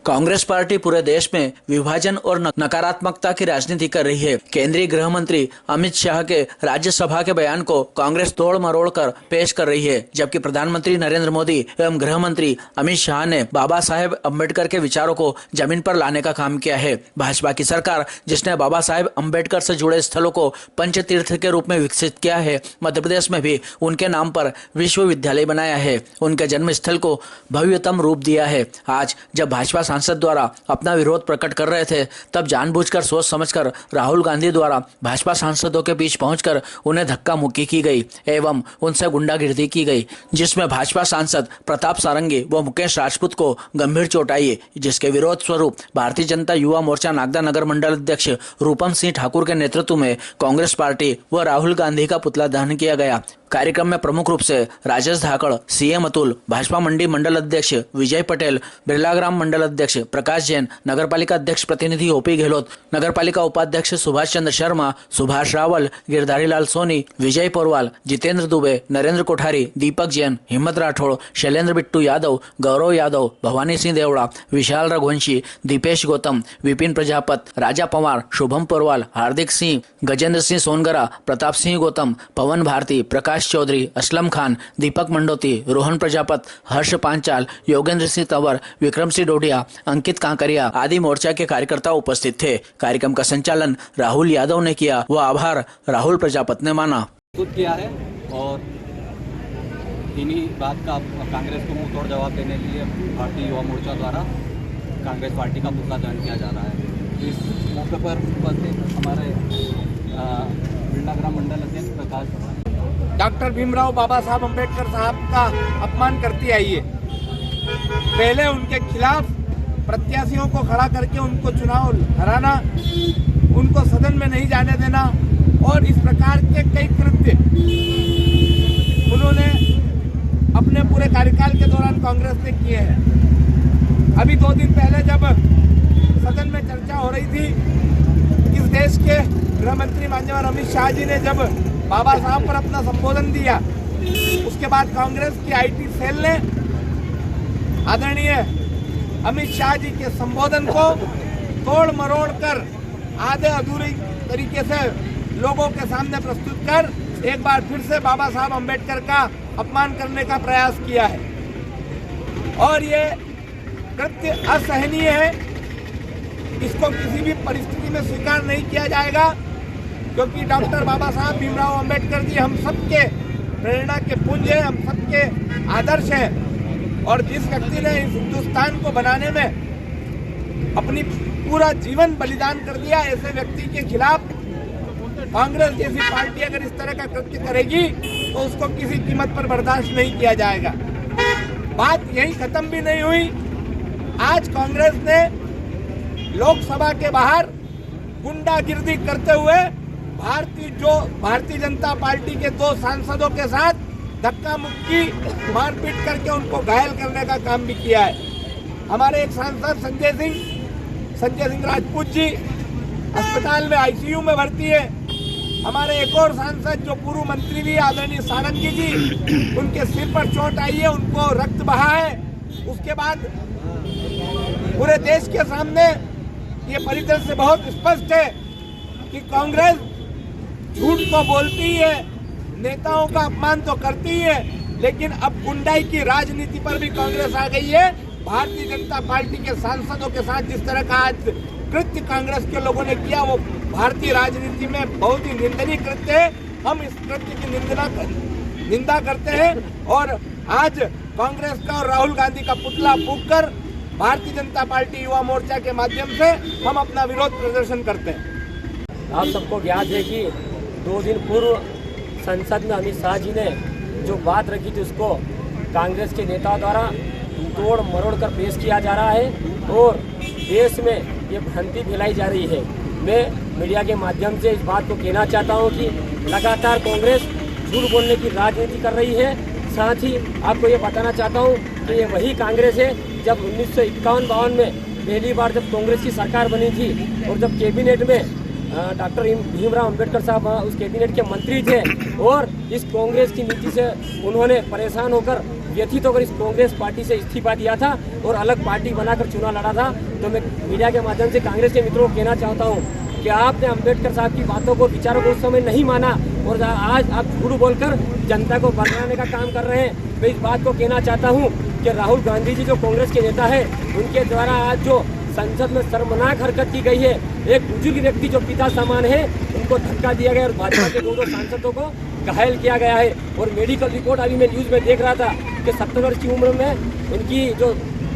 Congress party पूरे देश में विभाजन और नकारात्मकता की राजनीति कर रही है। केंद्रीय गृह मंत्री अमित शाह के राज्यसभा के बयान को कांग्रेस तोड़ मरोड़ कर पेश कर रही है, जबकि प्रधानमंत्री नरेंद्र मोदी एवं गृह मंत्री अमित शाह ने बाबा साहेब अम्बेडकर के विचारों को जमीन पर लाने का काम किया है। भाजपा की सरकार, जिसने बाबा साहेब अम्बेडकर से जुड़े स्थलों को पंचतीर्थ के रूप में विकसित किया है, मध्य प्रदेश में भी उनके नाम पर विश्वविद्यालय बनाया है, उनके जन्म स्थल को भव्यतम रूप दिया है। आज जब भाजपा सांसद द्वारा अपना विरोध प्रकट कर रहे थे, तब जानबूझकर सोच समझकर राहुल गांधी द्वारा भाजपा सांसदों के बीच पहुंचकर उन्हें धक्का मुक्की की गई एवं उनसे गुंडागिर्दी की गई, जिसमें भाजपा सांसद प्रताप सारंगी व मुकेश राजपूत को गंभीर चोट आई, जिसके विरोध स्वरूप भारतीय जनता युवा मोर्चा नागदा नगर मंडल अध्यक्ष रूपम सिंह ठाकुर के नेतृत्व में कांग्रेस पार्टी व राहुल गांधी का पुतला दहन किया गया। कार्यक्रम में प्रमुख रूप से राजेश धाकड़, सीएम अतुल, भाजपा मंडी मंडल अध्यक्ष विजय पटेल, बिरलाग्राम मंडल अध्यक्ष प्रकाश जैन, नगरपालिका अध्यक्ष प्रतिनिधि ओपी गहलोत, नगरपालिका उपाध्यक्ष सुभाष चंद्र शर्मा, सुभाष रावल, गिरधारी लाल सोनी, विजय पोरवाल, जितेंद्र दुबे, नरेंद्र कोठारी, दीपक जैन, हिम्मत राठौड़, शैलेंद्र बिट्टू यादव, गौरव यादव, भवानी सिंह देवड़ा, विशाल रघुवंशी, दीपेश गौतम, विपिन प्रजापत, राजा पवार, शुभम पोरवाल, हार्दिक सिंह, गजेंद्र सिंह सोनगरा, प्रताप सिंह गौतम, पवन भारती, प्रकाश चौधरी, असलम खान, दीपक मंडोती, रोहन प्रजापत, हर्ष पांचाल, योगेंद्र सिंह तंवर, विक्रम सिंह डोडिया, अंकित कांकरिया आदि मोर्चा के कार्यकर्ता उपस्थित थे। कार्यक्रम का संचालन राहुल यादव ने किया व आभार राहुल प्रजापत ने माना। किया है और इन्हीं बात का कांग्रेस को मुंह तोड़ जवाब देने के लिए भारतीय युवा मोर्चा द्वारा कांग्रेस पार्टी का पुतला दहन किया जा रहा है। इस मौके पर उपस्थित हमारे बिरलाग्राम मंडल अध्यक्ष प्रकाश डॉक्टर भीमराव बाबा साहब अम्बेडकर साहब का अपमान करती आई है। पहले उनके खिलाफ प्रत्याशियों को खड़ा करके उनको चुनाव हराना, उनको सदन में नहीं जाने देना और इस प्रकार के कई कृत्य उन्होंने अपने पूरे कार्यकाल के दौरान कांग्रेस ने किए हैं। अभी 2 दिन पहले जब सदन में चर्चा हो रही थी, इस देश के गृह मंत्री माननीय अमित शाह जी ने जब बाबा साहब पर अपना संबोधन दिया, उसके बाद कांग्रेस की आईटी सेल ने आदरणीय अमित शाह जी के संबोधन को तोड़ मरोड़ कर आधे अधूरी तरीके से लोगों के सामने प्रस्तुत कर एक बार फिर से बाबा साहब अम्बेडकर का अपमान करने का प्रयास किया है और ये कृत्य असहनीय है। इसको किसी भी परिस्थिति में स्वीकार नहीं किया जाएगा, क्योंकि डॉक्टर बाबा साहब भीमराव अम्बेडकर जी हम सबके प्रेरणा के पुंज हैं, हम सबके आदर्श हैं और जिस व्यक्ति ने इस हिंदुस्तान को बनाने में अपनी पूरा जीवन बलिदान कर दिया, ऐसे व्यक्ति के खिलाफ कांग्रेस जैसी पार्टी अगर इस तरह का कृत्य करेगी तो उसको किसी कीमत पर बर्दाश्त नहीं किया जाएगा। बात यही खत्म भी नहीं हुई। आज कांग्रेस ने लोकसभा के बाहर गुंडागिर्दी करते हुए भारतीय जनता पार्टी के 2 सांसदों के साथ धक्का मुक्की मारपीट करके उनको घायल करने का काम भी किया है। हमारे एक सांसद संजय सिंह राजपूत जी अस्पताल में आईसीयू में भर्ती है। हमारे एक और सांसद जो पूर्व मंत्री भी आदरणीय सारंगी जी, उनके सिर पर चोट आई है, उनको रक्त बहा है। उसके बाद पूरे देश के सामने ये परिदृश्य बहुत स्पष्ट है कि कांग्रेस झूठ तो बोलती ही है, नेताओं का अपमान तो करती ही है, लेकिन अब गुंडाई की राजनीति पर भी कांग्रेस आ गई है। भारतीय जनता पार्टी के सांसदों के साथ जिस तरह का आज कृत्य कांग्रेस के लोगों ने किया, वो भारतीय राजनीति में बहुत ही निंदनीय कृत्य है। हम इस कृत्य की निंदा करते हैं और आज कांग्रेस का और राहुल गांधी का पुतला फूंककर भारतीय जनता पार्टी युवा मोर्चा के माध्यम से हम अपना विरोध प्रदर्शन करते हैं। आप सबको याद है कि 2 दिन पूर्व संसद में अमित शाह जी ने जो बात रखी थी, उसको कांग्रेस के नेताओं द्वारा तोड़ मरोड़ कर पेश किया जा रहा है और देश में ये भ्रांति फैलाई जा रही है। मैं मीडिया के माध्यम से इस बात को कहना चाहता हूँ कि लगातार कांग्रेस झूठ बोलने की राजनीति कर रही है। साथ ही आपको ये बताना चाहता हूँ कि ये वही कांग्रेस है जब 1951-52 में पहली बार जब कांग्रेस की सरकार बनी थी और जब कैबिनेट में डॉक्टर भीमराव अम्बेडकर साहब उस कैबिनेट के मंत्री थे और इस कांग्रेस की नीति से उन्होंने परेशान होकर व्यथित होकर इस कांग्रेस पार्टी से इस्तीफा दिया था और अलग पार्टी बनाकर चुनाव लड़ा था। तो मैं मीडिया के माध्यम से कांग्रेस के मित्रों को कहना चाहता हूँ कि आपने अम्बेडकर साहब की बातों को, विचारों को उस समय नहीं माना और आज आप झूठ बोलकर जनता को बरगलाने का काम कर रहे हैं। मैं इस बात को कहना चाहता हूँ कि राहुल गांधी जी जो कांग्रेस के नेता है, उनके द्वारा आज जो संसद में शर्मनाक हरकत की गई है, एक बुजुर्ग व्यक्ति जो पिता समान है उनको धक्का दिया गया और भाजपा के 2 सांसदों को घायल किया गया है। और मेडिकल रिपोर्ट अभी मैं न्यूज़ में देख रहा था कि 70 वर्ष की उम्र में उनकी जो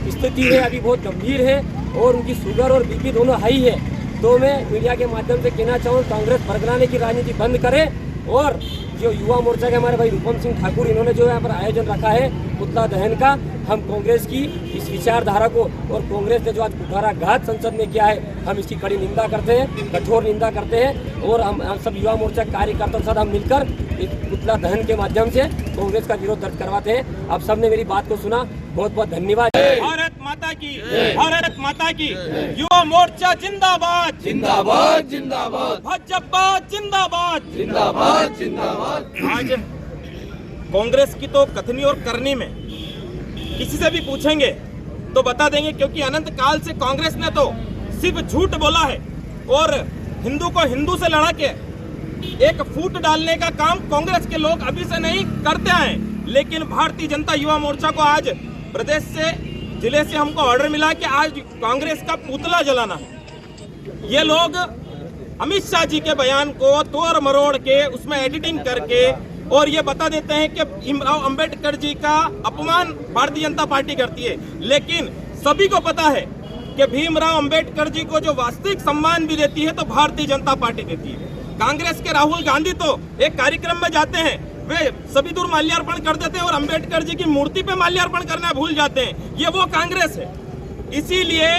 स्थिति है अभी बहुत गंभीर है और उनकी शुगर और बीपी दोनों हाई है। तो मैं मीडिया के माध्यम से कहना चाहूँ कांग्रेस बरगलाने की राजनीति बंद करे और जो युवा मोर्चा के हमारे भाई रूपम सिंह ठाकुर इन्होंने जो यहाँ पर आयोजन रखा है पुतला दहन का, हम कांग्रेस की इस विचारधारा को और कांग्रेस ने जो आज कुठाराघात संसद में किया है, हम इसकी कड़ी निंदा करते हैं, कठोर निंदा करते हैं। और हम सब युवा मोर्चा कार्यकर्ताओं के साथ हम मिलकर इस पुतला दहन के माध्यम से कांग्रेस का विरोध दर्ज करवाते हैं। आप सबने मेरी बात को सुना, बहुत बहुत धन्यवाद। भारत माता की, भारत माता की। युवा मोर्चा जिंदाबाद, जिंदाबाद, जिंदाबाद। भाजपा जिंदाबाद, जिंदाबाद, जिंदाबाद। आज कांग्रेस की तो कथनी और करनी में किसी से भी पूछेंगे तो बता देंगे, क्योंकि अनंत काल से कांग्रेस ने तो सिर्फ झूठ बोला है और हिंदू को हिंदू से लड़ा के एक फूट डालने का काम कांग्रेस के लोग अभी से नहीं करते आए। लेकिन भारतीय जनता युवा मोर्चा को आज प्रदेश से, जिले से हमको ऑर्डर मिला कि आज कांग्रेस का पुतला जलाना है। ये लोग अमित शाह जी के बयान को तोड़ मरोड़ के उसमें एडिटिंग करके और ये बता देते हैं कि भीमराव अंबेडकर जी का अपमान भारतीय जनता पार्टी करती है। लेकिन सभी को पता है कि भीमराव अंबेडकर जी को जो वास्तविक सम्मान भी देती है तो भारतीय जनता पार्टी देती है। कांग्रेस के राहुल गांधी तो एक कार्यक्रम में जाते हैं, वे सभी दूर माल्यार्पण कर देते हैं और अंबेडकर जी की मूर्ति पे माल्यार्पण करना भूल जाते हैं। ये वो कांग्रेस है। इसीलिए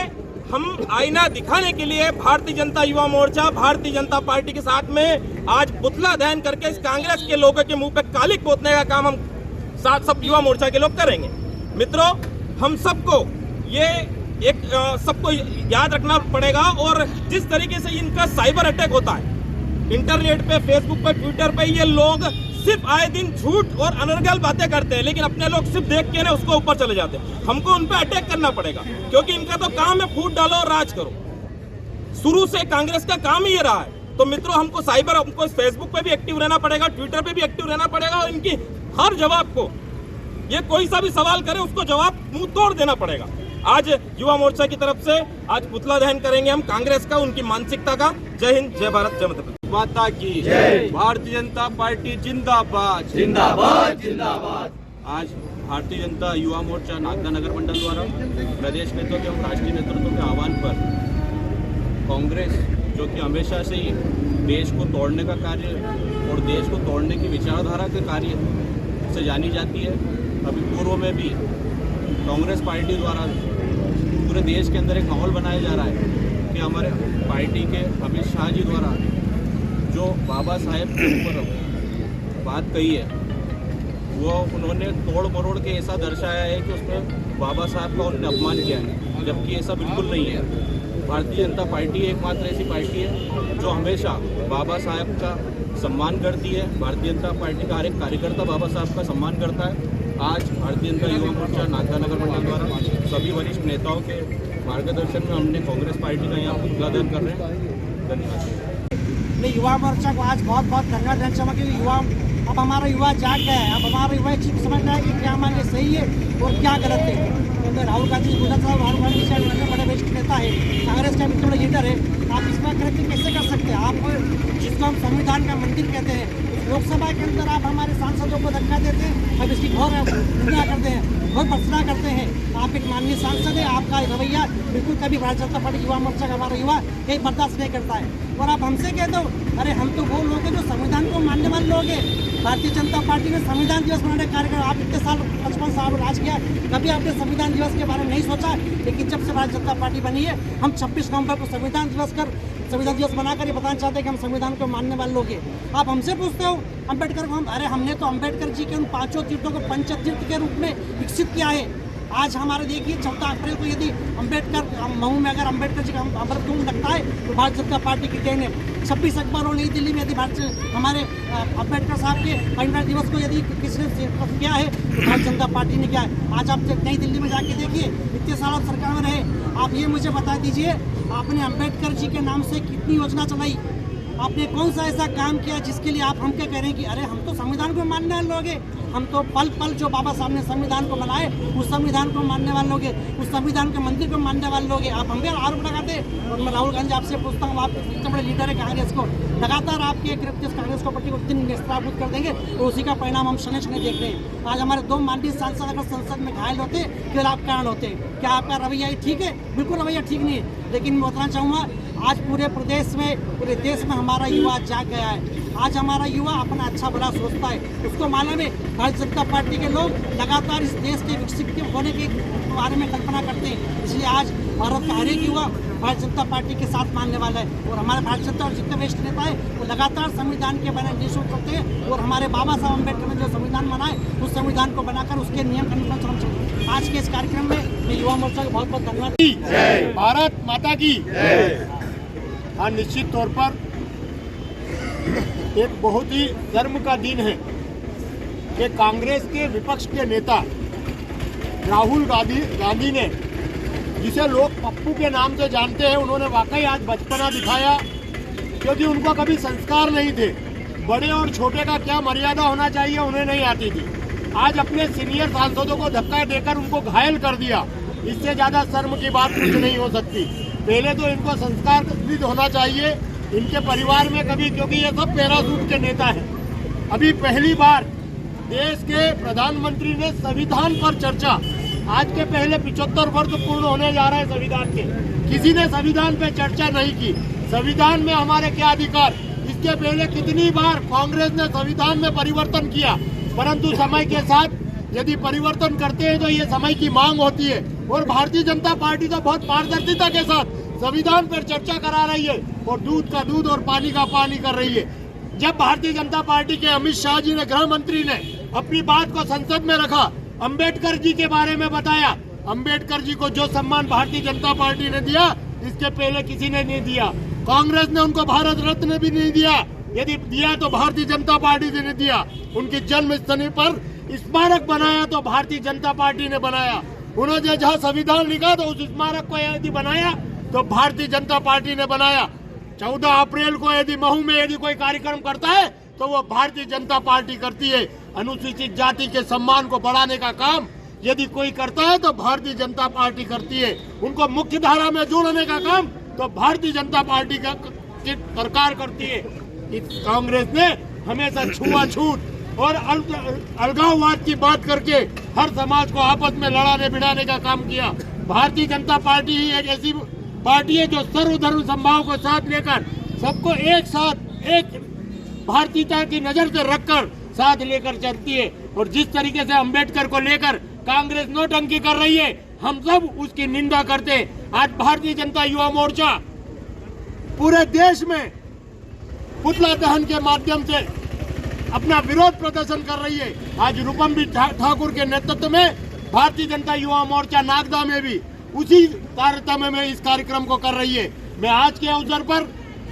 हम आईना दिखाने के लिए भारतीय जनता युवा मोर्चा भारतीय जनता पार्टी के साथ में आज पुतला दहन करके इस कांग्रेस के लोगों के मुंह पे कालिक पोतने का काम हम साथ सब युवा मोर्चा के लोग करेंगे। मित्रों, हम सबको ये एक सबको याद रखना पड़ेगा। और जिस तरीके से इनका साइबर अटैक होता है इंटरनेट पे, फेसबुक पे, ट्विटर पे, ये लोग सिर्फ आए दिन झूठ और अनर्गल बातें करते हैं, लेकिन अपने लोग सिर्फ देख के ना उसको ऊपर चले जाते हैं। हमको उन पे अटैक करना पड़ेगा, क्योंकि इनका तो काम है फूट डालो और राज करो। शुरू से कांग्रेस का काम ही ये रहा है। तो मित्रों, हमको हमको फेसबुक पे भी एक्टिव रहना पड़ेगा, ट्विटर पे भी एक्टिव रहना पड़ेगा और इनकी हर जवाब को, ये कोई सा भी सवाल करे उसको जवाब मुंह तोड़ देना पड़ेगा। आज युवा मोर्चा की तरफ से आज पुतला दहन करेंगे हम कांग्रेस का, उनकी मानसिकता का। जय हिंद, जय भारत, जय मध्य प्रदेश माता की जय। भारतीय जनता पार्टी जिंदाबाद, जिंदाबाद, जिंदाबाद। आज भारतीय जनता युवा मोर्चा नागदा नगर मंडल द्वारा प्रदेश नेतृत्व एवं राष्ट्रीय नेतृत्व के आह्वान पर कांग्रेस, जो कि हमेशा से ही देश को तोड़ने का कार्य और देश को तोड़ने की विचारधारा के कार्य से जानी जाती है, अभी पूर्व में भी कांग्रेस पार्टी द्वारा पूरे देश के अंदर एक माहौल बनाया जा रहा है कि हमारे पार्टी के अमित शाह जी द्वारा जो बाबा साहेब के ऊपर बात कही है, वो उन्होंने तोड़ मरोड़ के ऐसा दर्शाया है कि उसमें बाबा साहब का उन्होंने अपमान किया है, जबकि ऐसा बिल्कुल नहीं है। भारतीय जनता पार्टी एकमात्र ऐसी पार्टी है जो हमेशा बाबा साहेब का सम्मान करती है। भारतीय जनता पार्टी का हर एक कार्यकर्ता बाबा साहब का सम्मान करता है। आज भारतीय जनता युवा मोर्चा नागदा नगर मंडल द्वारा सभी वरिष्ठ नेताओं के मार्गदर्शन में हमने कांग्रेस पार्टी का यहाँ पुतला दहन कर रहे हैं। धन्यवाद। युवा मोर्चा को आज बहुत बहुत धन्यवाद देना चाहूँगा, क्योंकि युवा, अब हमारा युवा जाग गया है। अब हमारा युवा चीज समझ रहा है कि क्या हमारे लिए सही है और क्या गलत है। क्योंकि राहुल गांधी जी राहुल गांधी जी बड़े वरिष्ठ नेता है, कांग्रेस का भी लीडर है। आप इसमें गलती कैसे कर सकते हैं? आप जिसको हम संविधान का मंदिर कहते हैं, लोकसभा के अंदर आप हमारे सांसदों को धक्का देते हैं, अब इसकी घोर निंदा करते हैं, घोर भर्त्सना करते हैं। आप एक माननीय सांसद है, आपका रवैया बिल्कुल कभी भारतीय जनता पार्टी युवा मोर्चा का हमारा युवा कहीं बर्दाश्त नहीं करता है। और आप हमसे कह दो, अरे हम तो वो लोग हैं जो संविधान को मानने वाले लोग हैं। भारतीय जनता पार्टी ने संविधान दिवस मनाने का कार्यक्रम, आप इतने साल 55 साल राज किया, कभी आपने संविधान दिवस के बारे में नहीं सोचा। लेकिन जब से भारतीय जनता पार्टी बनी है, हम 26 नवंबर को संविधान दिवस बनाकर ये बताना चाहते हैं कि हम संविधान को मानने वाले लोग हैं। आप हमसे पूछते हो अम्बेडकर को, अरे हमने तो अम्बेडकर जी के उन 5 तीर्थों को पंच तीर्थ के रूप में विकसित किया है। आज हमारे देखिए 14 अप्रैल को यदि अम्बेडकर मऊ में अगर अम्बेडकर जी का अमृत कुंभ लगता है तो भारतीय जनता पार्टी की देन है। 26 अक्टूबर और नई दिल्ली में यदि हमारे अम्बेडकर साहब के परिनिर्वाण दिवस को यदि किसी ने किया है तो भारतीय जनता पार्टी ने किया है। आज आप नई दिल्ली में जाके देखिए, इतने साल आप सरकार में रहे, आप ये मुझे बता दीजिए आपने अम्बेडकर जी के नाम से कितनी योजना चलाई, आपने कौन सा ऐसा काम किया जिसके लिए आप हम क्या कह रहे हैं कि अरे हम तो संविधान को मानने वाले लोग हैं, हम तो पल पल जो बाबा साहब ने संविधान को बनाए उस संविधान को मानने वाले लोग हैं, उस संविधान के मंदिर को मानने वाले लोग हैं। आप हम भी आरोप लगाते हैं। और मैं राहुल गांधी आपसे पूछता हूँ, आप इतने बड़े लीडर है कांग्रेस को, लगातार आपके कांग्रेस को पार्टी को दिन निष्ठाभूत कर देंगे तो उसी का परिणाम हम शनि शनि देख रहे हैं। आज हमारे 2 माननीय सांसद अगर संसद में घायल होते फिर आप कारण होते, क्या आपका रवैया ठीक है? बिल्कुल रवैया ठीक नहीं है। लेकिन मैं बताना चाहूँगा आज पूरे प्रदेश में पूरे देश में हमारा युवा जाग गया है। आज हमारा युवा अपना अच्छा भला सोचता है, उसको मालूम है भारतीय जनता पार्टी के लोग लगातार इस देश के विकसित होने के बारे में कल्पना करते हैं। इसलिए आज भारत का हर एक युवा भारतीय जनता पार्टी के साथ मानने वाला है। और हमारे भारतीय जनता और जितने वरिष्ठ नेता है वो लगातार संविधान के बारे में निःशुल्क करते हैं और हमारे बाबा साहब अम्बेडकर ने जो संविधान बनाए उस संविधान को बनाकर उसके नियम के अनुसार हम चलते। आज के इस कार्यक्रम में मैं युवा मोर्चा का बहुत बहुत धन्यवाद। भारत माता की। हाँ, निश्चित तौर पर एक बहुत ही शर्म का दिन है कि कांग्रेस के विपक्ष के नेता राहुल गांधी ने, जिसे लोग पप्पू के नाम से जानते हैं, उन्होंने वाकई आज बचपना दिखाया, क्योंकि उनको कभी संस्कार नहीं थे। बड़े और छोटे का क्या मर्यादा होना चाहिए उन्हें नहीं आती थी। आज अपने सीनियर सांसदों को धक्का देकर उनको घायल कर दिया। इससे ज्यादा शर्म की बात कुछ नहीं हो सकती। पहले तो इनको संस्कार होना चाहिए इनके परिवार में कभी, क्योंकि ये सब पैरासूट के नेता हैं। अभी पहली बार देश के प्रधानमंत्री ने संविधान पर चर्चा, आज के पहले 75 वर्ष पूर्ण होने जा रहे हैं संविधान के, किसी ने संविधान पे चर्चा नहीं की। संविधान में हमारे क्या अधिकार, इसके पहले कितनी बार कांग्रेस ने संविधान में परिवर्तन किया, परंतु समय के साथ यदि परिवर्तन करते हैं तो ये समय की मांग होती है। और भारतीय जनता पार्टी तो बहुत पारदर्शिता के साथ संविधान पर चर्चा करा रही है और दूध का दूध और पानी का पानी कर रही है। जब भारतीय जनता पार्टी के अमित शाह जी ने, गृह मंत्री ने अपनी बात को संसद में रखा, अंबेडकर जी के बारे में बताया, अंबेडकर जी को जो सम्मान भारतीय जनता पार्टी ने दिया इसके पहले किसी ने नहीं दिया। कांग्रेस ने उनको भारत रत्न भी नहीं दिया, यदि दिया तो भारतीय जनता पार्टी ने दिया। उनकी जन्म स्थली पर स्मारक बनाया तो भारतीय जनता पार्टी ने बनाया। उन्होंने जहाँ संविधान लिखा तो उस स्मारक को यदि बनाया तो भारतीय जनता पार्टी ने बनाया। 14 अप्रैल को यदि महू में यदि कोई कार्यक्रम करता है तो वो भारतीय जनता पार्टी करती है। अनुसूचित जाति के सम्मान को बढ़ाने का काम यदि कोई करता है तो भारतीय जनता पार्टी करती है। उनको मुख्य धारा में जोड़ने का काम तो भारतीय जनता पार्टी का सरकार करती है। इस कांग्रेस ने हमेशा छुआछूत और अलगाववाद की बात करके हर समाज को आपस में लड़ाने भिड़ाने का काम किया। भारतीय जनता पार्टी ही एक ऐसी पार्टी है जो सर्वधर्म समभाव को साथ लेकर सबको एक साथ एक भारतीयता की नजर से रखकर साथ लेकर चलती है। और जिस तरीके से अंबेडकर को लेकर कांग्रेस नौटंकी कर रही है, हम सब उसकी निंदा करते हैं। आज भारतीय जनता युवा मोर्चा पूरे देश में पुतला दहन के माध्यम से अपना विरोध प्रदर्शन कर रही है। आज रूपम ठाकुर के नेतृत्व में भारतीय जनता युवा मोर्चा नागदा में भी उसी कार्यक्रम में इस कार्यक्रम को कर रही है। मैं आज के अवसर पर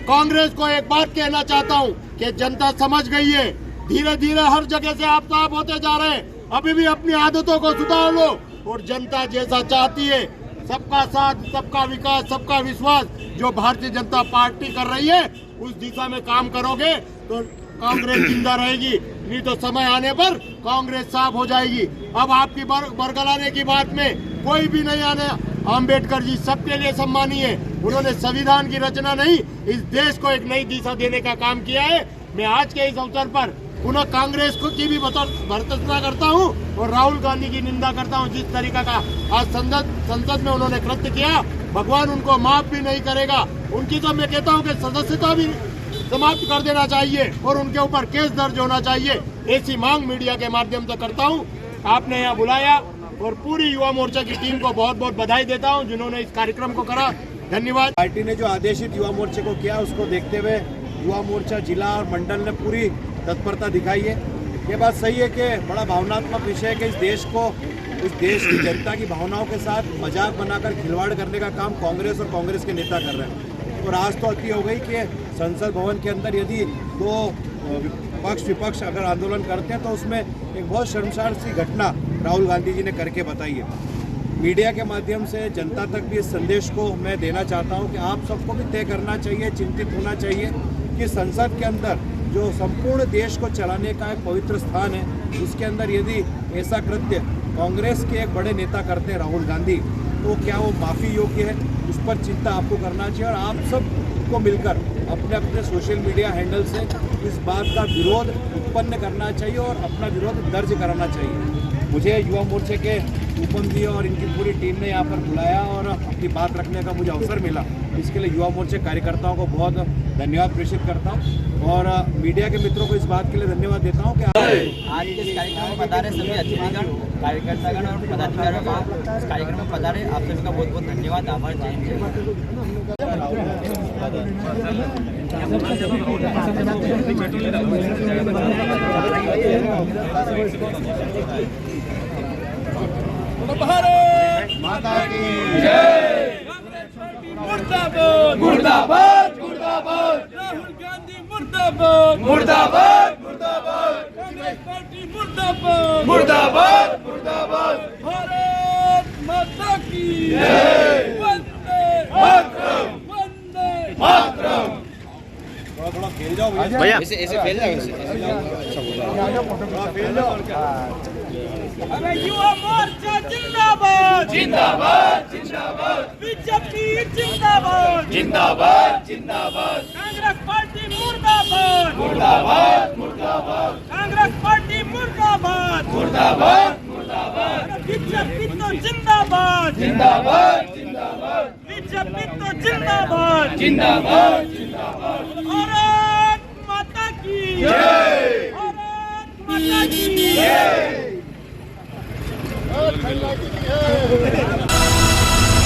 कांग्रेस को एक बात कहना चाहता हूं कि जनता समझ गई है। धीरे धीरे हर जगह से आप साफ होते जा रहे हैं। अभी भी अपनी आदतों को सुधार लो और जनता जैसा चाहती है, सबका साथ, सबका विकास, सबका विश्वास जो भारतीय जनता पार्टी कर रही है, उस दिशा में काम करोगे तो कांग्रेस जिंदा रहेगी, नहीं तो समय आने पर कांग्रेस साफ हो जाएगी। अब आपकी बरगलाने की बात में कोई भी नहीं आने। अंबेडकर जी सबके लिए सम्मानीय है। उन्होंने संविधान की रचना नहीं, इस देश को एक नई दिशा देने का काम किया है। मैं आज के इस अवसर पर पुनः कांग्रेस को की भी भर्त्सना करता हूं और राहुल गांधी की निंदा करता हूं। जिस तरीका का आज संसद में उन्होंने कृत्य किया, भगवान उनको माफ भी नहीं करेगा। उनकी तो मैं कहता हूं कि सदस्यता भी समाप्त कर देना चाहिए और उनके ऊपर केस दर्ज होना चाहिए। ऐसी मांग मीडिया के माध्यम से करता हूं। आपने यहाँ बुलाया और पूरी युवा मोर्चा की टीम को बहुत बहुत बधाई देता हूं जिन्होंने इस कार्यक्रम को करा। धन्यवाद। पार्टी ने जो आदेशित युवा मोर्चे को किया उसको देखते हुए युवा मोर्चा जिला और मंडल ने पूरी तत्परता दिखाई है। ये बात सही है कि बड़ा भावनात्मक विषय है कि इस देश को इस देश की जनता की भावनाओं के साथ मजाक बनाकर खिलवाड़ करने का काम कांग्रेस और कांग्रेस के नेता कर रहे हैं। और आज तो अति हो गई कि संसद भवन के अंदर यदि दो पक्ष विपक्ष अगर आंदोलन करते हैं तो उसमें एक बहुत शर्मसार सी घटना राहुल गांधी जी ने करके बताई है। मीडिया के माध्यम से जनता तक भी इस संदेश को मैं देना चाहता हूं कि आप सबको भी तय करना चाहिए, चिंतित होना चाहिए कि संसद के अंदर जो संपूर्ण देश को चलाने का एक पवित्र स्थान है, उसके अंदर यदि ऐसा कृत्य कांग्रेस के एक बड़े नेता करते हैं राहुल गांधी, तो क्या वो माफ़ी योग्य है? उस पर चिंता आपको करना चाहिए और आप सबको मिलकर अपने अपने सोशल मीडिया हैंडल से इस बात का विरोध उत्पन्न करना चाहिए और अपना विरोध दर्ज कराना चाहिए। मुझे युवा मोर्चे के रूपम जी और इनकी पूरी टीम ने यहाँ पर बुलाया और अपनी बात रखने का मुझे अवसर मिला, इसके लिए युवा मोर्चे कार्यकर्ताओं को बहुत धन्यवाद प्रेषित करता हूँ और मीडिया के मित्रों को इस बात के लिए धन्यवाद देता हूँ कि आज के इस कार्यक्रम में पधारे सभी अतिथिगण, कार्यकर्तागण और पदाधिकारियों का इस कार्यक्रम में पधारे, आप सभी का बहुत बहुत धन्यवाद, आभार, जय हिंद। भारत माता की जय। मुर्दाबाद मुर्दाबाद मुर्दाबाद, राहुल गांधी मुर्दाबाद मुर्दाबाद मुर्दाबाद, कांग्रेस पार्टी मुर्दाबाद मुर्दाबाद मुर्दाबाद, भारत माता की जय। वंदे मातरम वंदे मातरम। थोड़ा खेल जाओ भैया, ऐसे फैल जाओ और क्या। अरे युवा मोर्चा जिंदाबाद जिंदाबाद जिंदाबाद, बीजेपी जिंदाबाद जिंदाबाद जिंदाबाद, कांग्रेस पार्टी मुर्दाबाद मुर्दाबाद मुर्दाबाद, कांग्रेस पार्टी मुर्दाबाद मुर्दाबाद मुर्दाबाद, बीजेपी तो जिंदाबाद जिंदाबाद जिंदाबाद, बीजेपी तो जिंदाबाद जिंदाबाद जिंदाबाद, भारत माता की जय। भारत माता की जय।